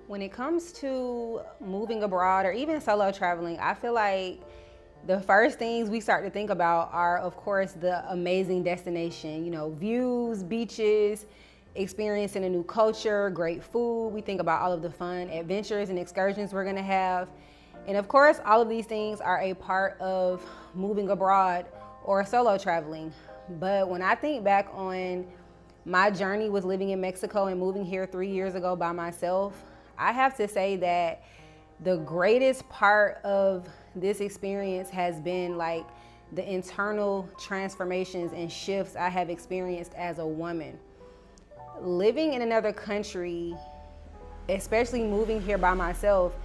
When it comes to moving abroad or even solo traveling, I feel like the first things we start to think about are, of course, the amazing destination, views, beaches, experiencing a new culture, great food. We think about all of the fun adventures and excursions we're gonna have. And of course, all of these things are a part of moving abroad or solo traveling. But when I think back on my journey with living in Mexico and moving here 3 years ago by myself, I have to say that the greatest part of this experience has been like the internal transformations and shifts I have experienced as a woman. Living in another country, especially moving here by myself,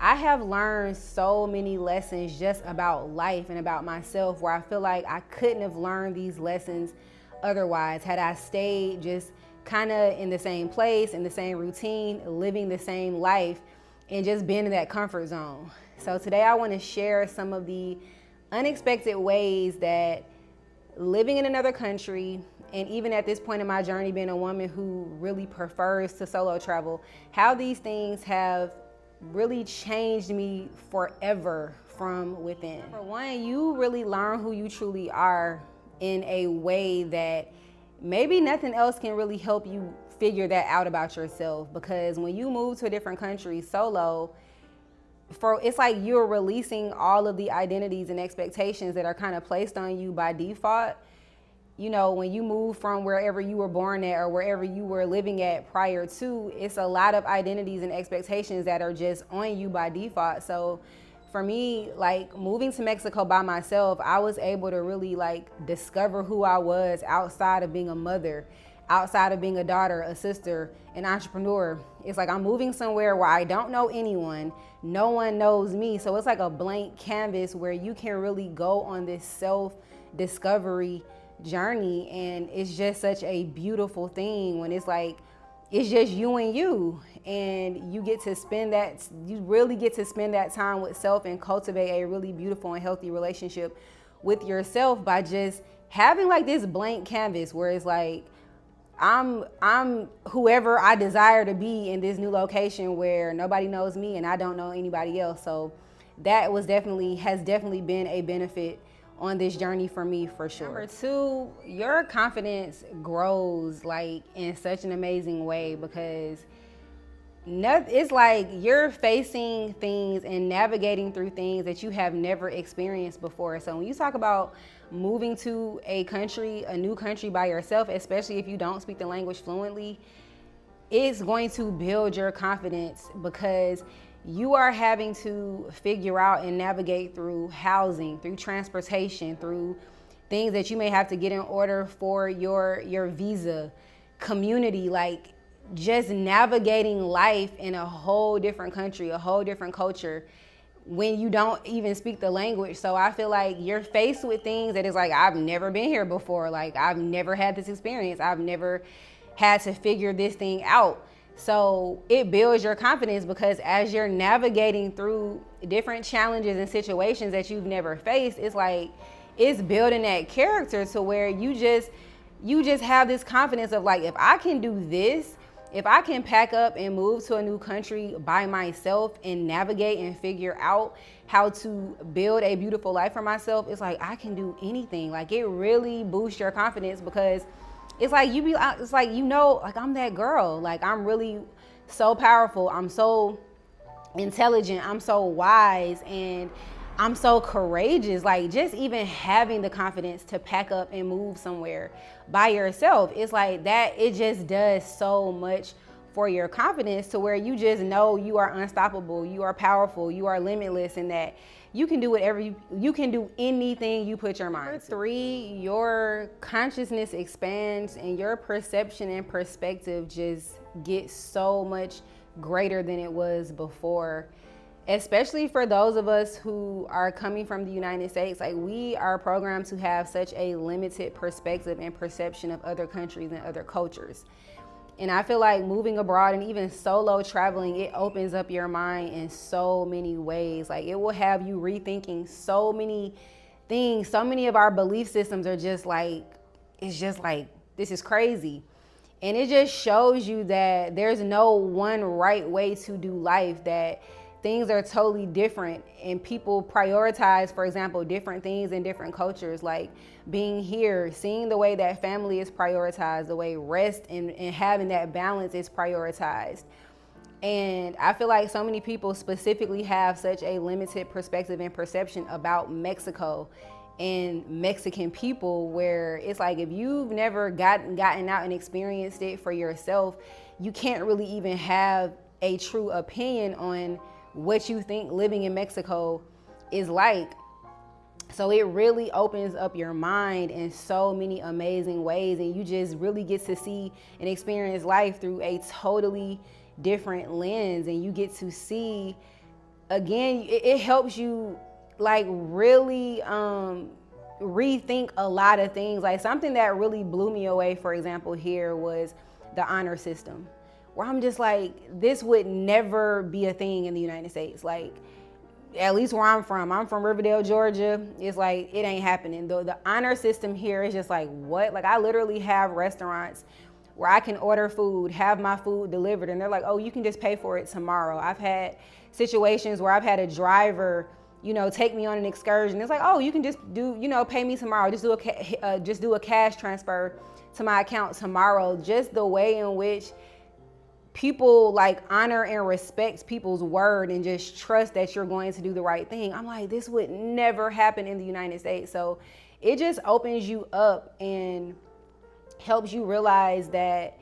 I have learned so many lessons just about life and about myself where I feel like I couldn't have learned these lessons otherwise had I stayed just kind of in the same place, in the same routine, living the same life, and just being in that comfort zone. So today I want to share some of the unexpected ways that living in another country, and even at this point in my journey, being a woman who really prefers to solo travel, how these things have really changed me forever from within. For one, you really learn who you truly are in a way that maybe nothing else can really help you figure that out about yourself, because when you move to a different country solo, it's like you're releasing all of the identities and expectations that are kind of placed on you by default. When you move from wherever you were born at or wherever you were living at prior to, it's a lot of identities and expectations that are just on you by default. So for me, like moving to Mexico by myself, I was able to really like discover who I was outside of being a mother, outside of being a daughter, a sister, an entrepreneur. It's like I'm moving somewhere where I don't know anyone, no one knows me. So it's like a blank canvas where you can really go on this self-discovery journey, and it's just such a beautiful thing when it's like it's just you and you really get to spend that time with self and cultivate a really beautiful and healthy relationship with yourself by just having like this blank canvas where it's like I'm whoever I desire to be in this new location where nobody knows me and I don't know anybody else. So that has definitely been a benefit on this journey for me, for sure. Number two, your confidence grows like in such an amazing way, because it's like you're facing things and navigating through things that you have never experienced before. So when you talk about moving to a new country by yourself, especially if you don't speak the language fluently, it's going to build your confidence, because you are having to figure out and navigate through housing, through transportation, through things that you may have to get in order for your visa, community, like just navigating life in a whole different country, a whole different culture when you don't even speak the language. So I feel like you're faced with things that is like, I've never been here before. Like I've never had this experience. I've never had to figure this thing out. So it builds your confidence, because as you're navigating through different challenges and situations that you've never faced, it's like it's building that character to where you just have this confidence of like, if I can do this, if I can pack up and move to a new country by myself and navigate and figure out how to build a beautiful life for myself, it's like I can do anything. Like it really boosts your confidence, because it's like like I'm that girl. Like I'm really so powerful. I'm so intelligent. I'm so wise, and I'm so courageous. Like just even having the confidence to pack up and move somewhere by yourself, it's like that. It just does so much for your confidence, to where you just know you are unstoppable, you are powerful, you are limitless, and that you can do whatever you can do anything you put your mind to. 3, your consciousness expands and your perception and perspective just gets so much greater than it was before. Especially for those of us who are coming from the United States, like we are programmed to have such a limited perspective and perception of other countries and other cultures. And I feel like moving abroad and even solo traveling, it opens up your mind in so many ways. Like it will have you rethinking so many things. So many of our belief systems are just like, it's just like, this is crazy. And it just shows you that there's no one right way to do life, that things are totally different and people prioritize, for example, different things in different cultures. Like being here, seeing the way that family is prioritized, the way rest and having that balance is prioritized. And I feel like so many people specifically have such a limited perspective and perception about Mexico and Mexican people, where it's like if you've never gotten out and experienced it for yourself, you can't really even have a true opinion on what you think living in Mexico is like. So it really opens up your mind in so many amazing ways, and you just really get to see and experience life through a totally different lens. And you get to see, again, it helps you like really rethink a lot of things. Like something that really blew me away, for example, here was the honor system, where I'm just like, this would never be a thing in the United States. Like, at least where I'm from Riverdale, Georgia. It's like, it ain't happening. The honor system here is just like, what? Like I literally have restaurants where I can order food, have my food delivered, and they're like, oh, you can just pay for it tomorrow. I've had situations where I've had a driver, take me on an excursion. It's like, oh, you can just do, pay me tomorrow. Just do a cash transfer to my account tomorrow. Just the way in which people like honor and respect people's word and just trust that you're going to do the right thing. I'm like, this would never happen in the United States. So it just opens you up and helps you realize that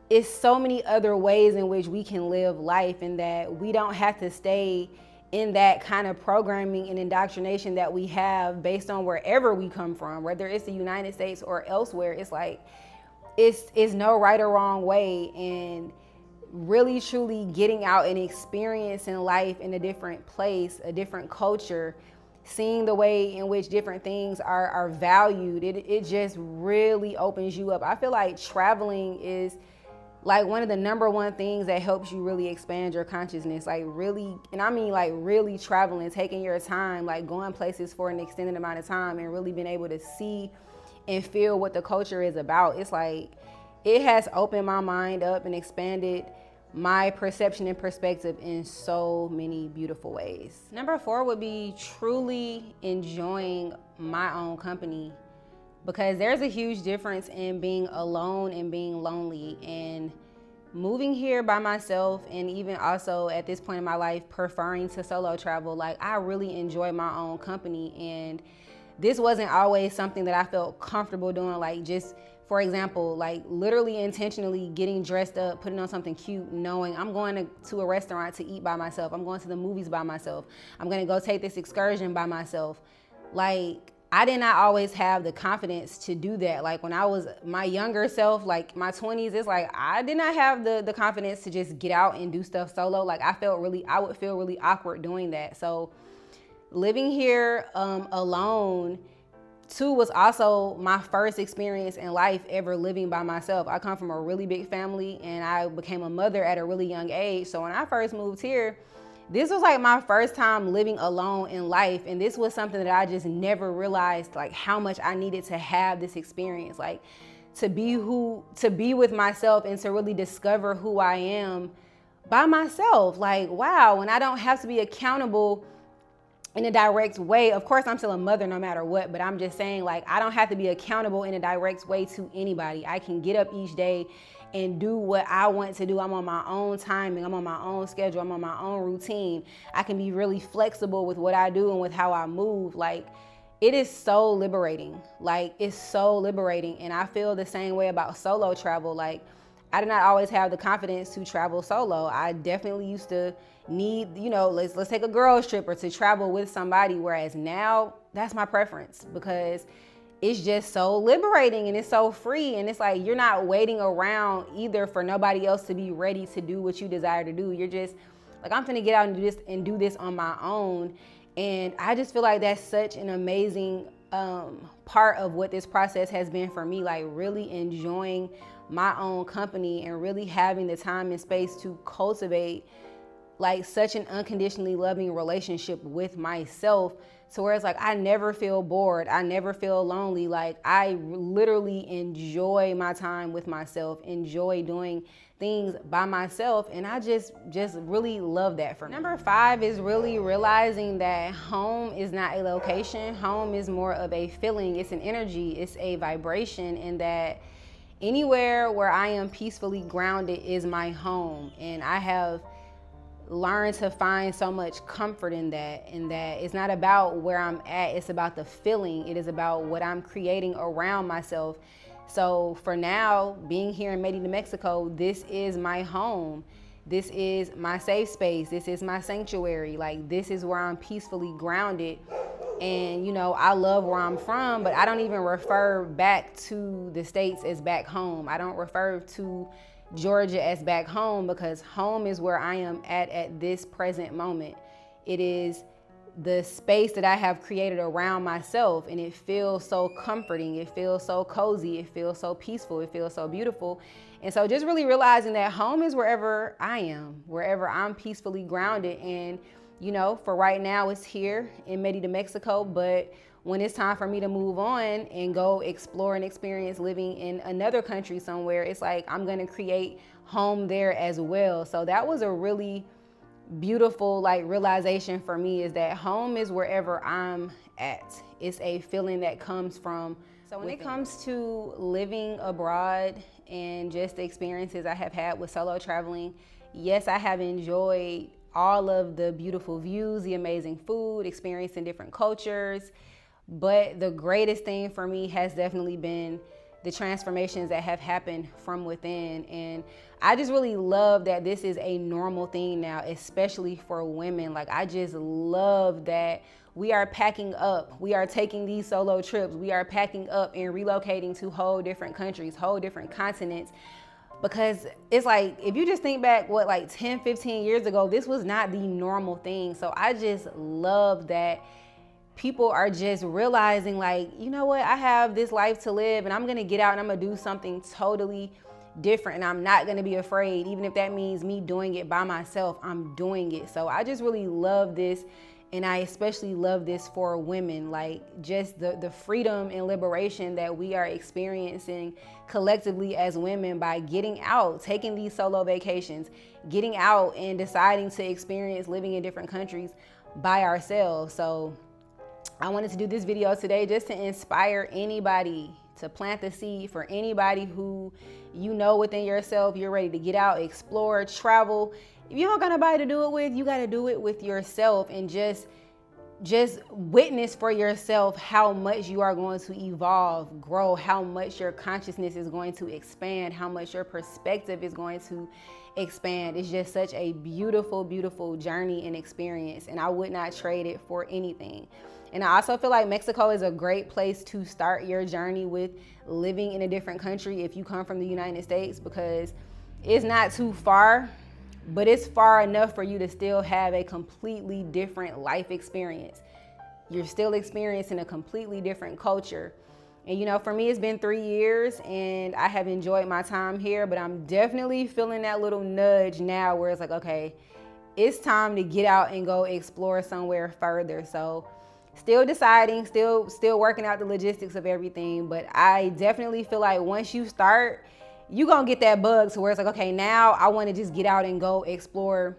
it's so many other ways in which we can live life, and that we don't have to stay in that kind of programming and indoctrination that we have based on wherever we come from, whether it's the United States or elsewhere. It's like, it's no right or wrong way. And really truly getting out and experiencing life in a different place, a different culture, seeing the way in which different things are valued, it just really opens you up. I feel like traveling is like one of the number one things that helps you really expand your consciousness. Like really, and I mean like really traveling, taking your time, like going places for an extended amount of time and really being able to see and feel what the culture is about. It's like, it has opened my mind up and expanded my perception and perspective in so many beautiful ways. Number 4 would be truly enjoying my own company, because there's a huge difference in being alone and being lonely. And moving here by myself, and even also at this point in my life preferring to solo travel, like I really enjoy my own company. And this wasn't always something that I felt comfortable doing, like just, for example, like literally intentionally getting dressed up, putting on something cute, knowing I'm going to a restaurant to eat by myself. I'm going to the movies by myself. I'm going to go take this excursion by myself. Like, I did not always have the confidence to do that. Like when I was my younger self, like my 20s, it's like I did not have the confidence to just get out and do stuff solo. Like I would feel really awkward doing that. So living here alone, too, was also my first experience in life ever living by myself. I come from a really big family, and I became a mother at a really young age. So when I first moved here, this was like my first time living alone in life. And this was something that I just never realized, like how much I needed to have this experience, like to be with myself and to really discover who I am by myself. Like, wow, and I don't have to be accountable in a direct way. Of course, I'm still a mother no matter what, but I'm just saying, like, I don't have to be accountable in a direct way to anybody. I can get up each day and do what I want to do. I'm on my own timing. I'm on my own schedule. I'm on my own routine. I can be really flexible with what I do and with how I move. Like, it is so liberating. Like, it's so liberating. And I feel the same way about solo travel. Like, I did not always have the confidence to travel solo. I definitely used to need, let's take a girls trip or to travel with somebody. Whereas now that's my preference, because it's just so liberating and it's so free. And it's like, you're not waiting around either for nobody else to be ready to do what you desire to do. You're just like, I'm finna get out and do this on my own. And I just feel like that's such an amazing part of what this process has been for me, like really enjoying my own company and really having the time and space to cultivate like such an unconditionally loving relationship with myself, to where it's like I never feel bored, I never feel lonely. Like I literally enjoy my time with myself, enjoy doing things by myself, and I just really love that for me. Number 5 is really realizing that home is not a location. Home is more of a feeling, it's an energy, it's a vibration, and that anywhere where I am peacefully grounded is my home. And I have learned to find so much comfort in that, it's not about where I'm at, it's about the feeling. It is about what I'm creating around myself. So for now, being here in Mérida, Mexico, this is my home. This is my safe space. This is my sanctuary. Like, this is where I'm peacefully grounded. And, you know, I love where I'm from, but I don't even refer back to the States as back home. I don't refer to Georgia as back home, because home is where I am at this present moment. It is the space that I have created around myself, and it feels so comforting, it feels so cozy, it feels so peaceful, it feels so beautiful. And so just really realizing that home is wherever I am, wherever I'm peacefully grounded. And you know, for right now it's here in Mérida, Mexico, but when it's time for me to move on and go explore and experience living in another country somewhere, it's like I'm gonna create home there as well. So that was a really beautiful like realization for me, is that home is wherever I'm at. It's a feeling that comes from. So when it comes to living abroad and just the experiences I have had with solo traveling, yes, I have enjoyed all of the beautiful views, the amazing food, experiencing different cultures. But the greatest thing for me has definitely been the transformations that have happened from within. And I just really love that this is a normal thing now, especially for women. Like, I just love that we are packing up, we are taking these solo trips, we are packing up and relocating to whole different countries, whole different continents. Because it's like, if you just think back, what, like 10, 15 years ago, this was not the normal thing. So I just love that people are just realizing, like, you know what, I have this life to live, and I'm gonna get out and I'm gonna do something totally different, and I'm not gonna be afraid. Even if that means me doing it by myself, I'm doing it. So I just really love this. And I especially love this for women, like just the freedom and liberation that we are experiencing collectively as women by getting out, taking these solo vacations, getting out and deciding to experience living in different countries by ourselves. So I wanted to do this video today just to inspire anybody, to plant the seed for anybody who, you know, within yourself, you're ready to get out, explore, travel. If you don't got nobody to do it with, you got to do it with yourself, and just witness for yourself how much you are going to evolve, grow, how much your consciousness is going to expand, how much your perspective is going to expand. It's just such a beautiful, beautiful journey and experience, and I would not trade it for anything. And I also feel like Mexico is a great place to start your journey with living in a different country if you come from the United States, because it's not too far, but it's far enough for you to still have a completely different life experience. You're still experiencing a completely different culture. And you know, for me, it's been 3 years and I have enjoyed my time here, but I'm definitely feeling that little nudge now where it's like, okay, it's time to get out and go explore somewhere further. So still deciding, still working out the logistics of everything, but I definitely feel like once you start, you gonna get that bug to where it's like, okay, now I want to just get out and go explore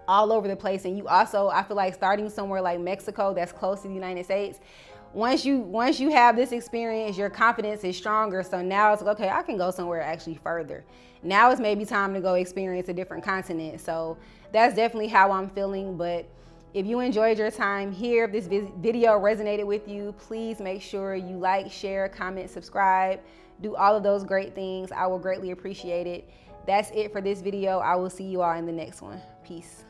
all over the place. And you also, I feel like starting somewhere like Mexico that's close to the United States, once you have this experience, your confidence is stronger. So now it's like, okay, I can go somewhere actually further. Now it's maybe time to go experience a different continent. So that's definitely how I'm feeling. But if you enjoyed your time here, if this video resonated with you, please make sure you like, share, comment, subscribe, do all of those great things. I will greatly appreciate it. That's it for this video. I will see you all in the next one. Peace.